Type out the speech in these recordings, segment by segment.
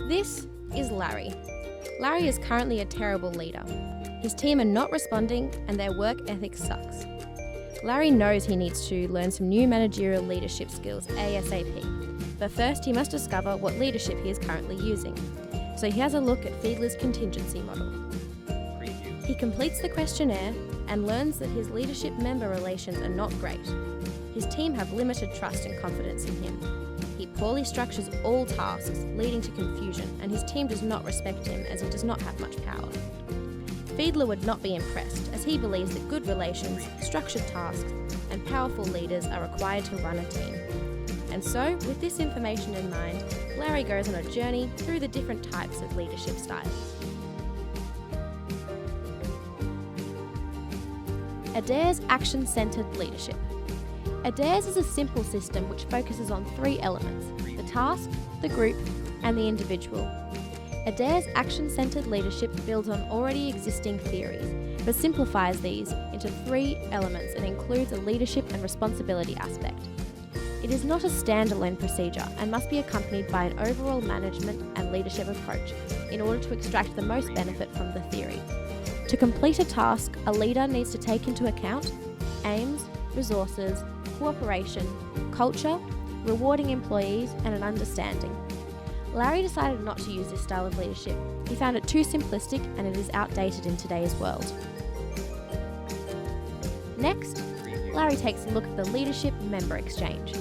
This is Larry. Larry is currently a terrible leader. His team are not responding and their work ethic sucks. Larry knows he needs to learn some new managerial leadership skills ASAP, but first he must discover what leadership he is currently using. So he has a look at Fiedler's contingency model. He completes the questionnaire and learns that his leadership member relations are not great. His team have limited trust and confidence in him. He poorly structures all tasks, leading to confusion, and his team does not respect him as he does not have much power. Fiedler would not be impressed, as he believes that good relations, structured tasks, and powerful leaders are required to run a team. And so, with this information in mind, Larry goes on a journey through the different types of leadership styles. Adair's action-centered leadership. Adair's is a simple system which focuses on 3 elements: the task, the group, and the individual. Adair's action-centered leadership builds on already existing theories, but simplifies these into 3 elements and includes a leadership and responsibility aspect. It is not a standalone procedure and must be accompanied by an overall management and leadership approach in order to extract the most benefit from the theory. To complete a task, a leader needs to take into account aims, resources, cooperation, culture, rewarding employees, and an understanding. Larry decided not to use this style of leadership. He found it too simplistic and it is outdated in today's world. Next, Larry takes a look at the leadership member exchange.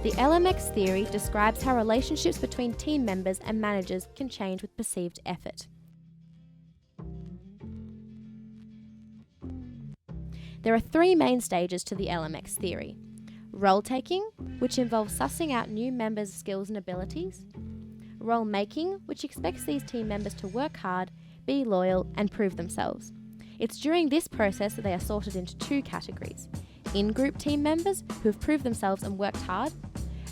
The LMX theory describes how relationships between team members and managers can change with perceived effort. There are 3 main stages to the LMX theory. Role-taking, which involves sussing out new members' skills and abilities. Role-making, which expects these team members to work hard, be loyal, and prove themselves. It's during this process that they are sorted into 2 categories: in-group team members who have proved themselves and worked hard,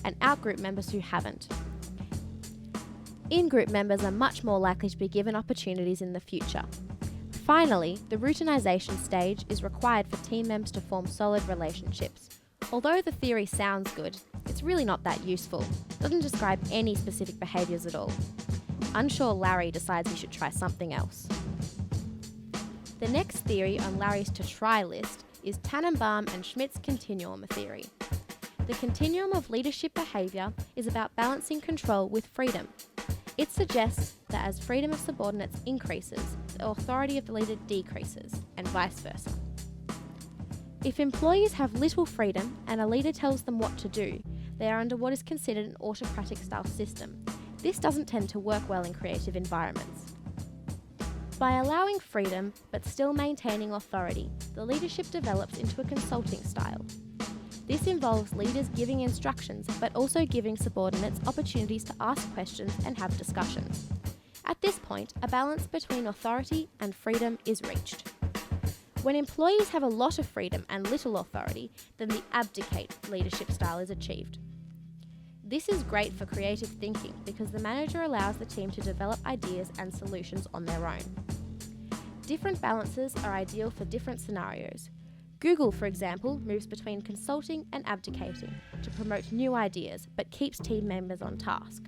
and out-group members who haven't. In-group members are much more likely to be given opportunities in the future. Finally, the routinization stage is required for team members to form solid relationships. Although the theory sounds good, it's really not that useful. It doesn't describe any specific behaviours at all. Unsure Larry decides he should try something else. The next theory on Larry's to-try list is Tannenbaum and Schmidt's continuum theory. The continuum of leadership behaviour is about balancing control with freedom. It suggests that as freedom of subordinates increases, the authority of the leader decreases, and vice versa. If employees have little freedom and a leader tells them what to do, they are under what is considered an autocratic style system. This doesn't tend to work well in creative environments. By allowing freedom but still maintaining authority, the leadership develops into a consulting style. This involves leaders giving instructions but also giving subordinates opportunities to ask questions and have discussions. At this point, a balance between authority and freedom is reached. When employees have a lot of freedom and little authority, then the abdicate leadership style is achieved. This is great for creative thinking because the manager allows the team to develop ideas and solutions on their own. Different balances are ideal for different scenarios. Google, for example, moves between consulting and abdicating to promote new ideas but keeps team members on task.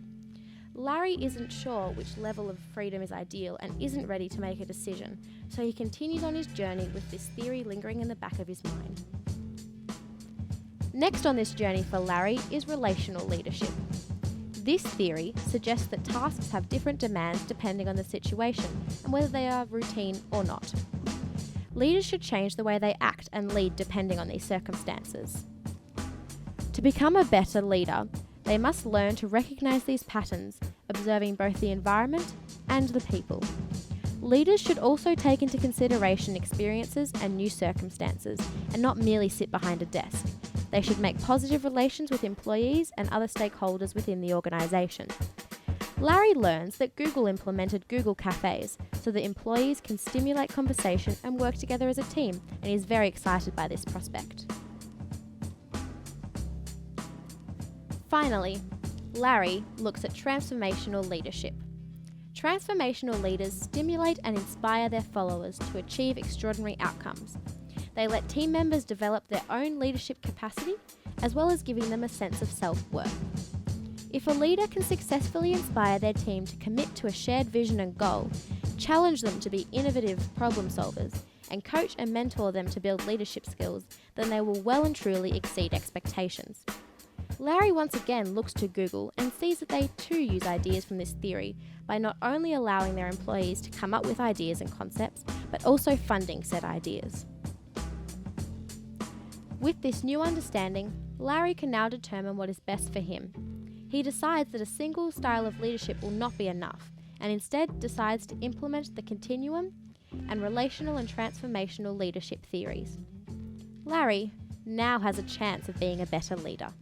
Larry isn't sure which level of freedom is ideal and isn't ready to make a decision, so he continues on his journey with this theory lingering in the back of his mind. Next on this journey for Larry is relational leadership. This theory suggests that tasks have different demands depending on the situation and whether they are routine or not. Leaders should change the way they act and lead depending on these circumstances. To become a better leader, they must learn to recognise these patterns, observing both the environment and the people. Leaders should also take into consideration experiences and new circumstances, and not merely sit behind a desk. They should make positive relations with employees and other stakeholders within the organisation. Larry learns that Google implemented Google Cafes so that employees can stimulate conversation and work together as a team, and he is very excited by this prospect. Finally, Larry looks at transformational leadership. Transformational leaders stimulate and inspire their followers to achieve extraordinary outcomes. They let team members develop their own leadership capacity, as well as giving them a sense of self-worth. If a leader can successfully inspire their team to commit to a shared vision and goal, challenge them to be innovative problem solvers, and coach and mentor them to build leadership skills, then they will well and truly exceed expectations. Larry once again looks to Google and sees that they too use ideas from this theory by not only allowing their employees to come up with ideas and concepts, but also funding said ideas. With this new understanding, Larry can now determine what is best for him. He decides that a single style of leadership will not be enough, and instead decides to implement the continuum and relational and transformational leadership theories. Larry now has a chance of being a better leader.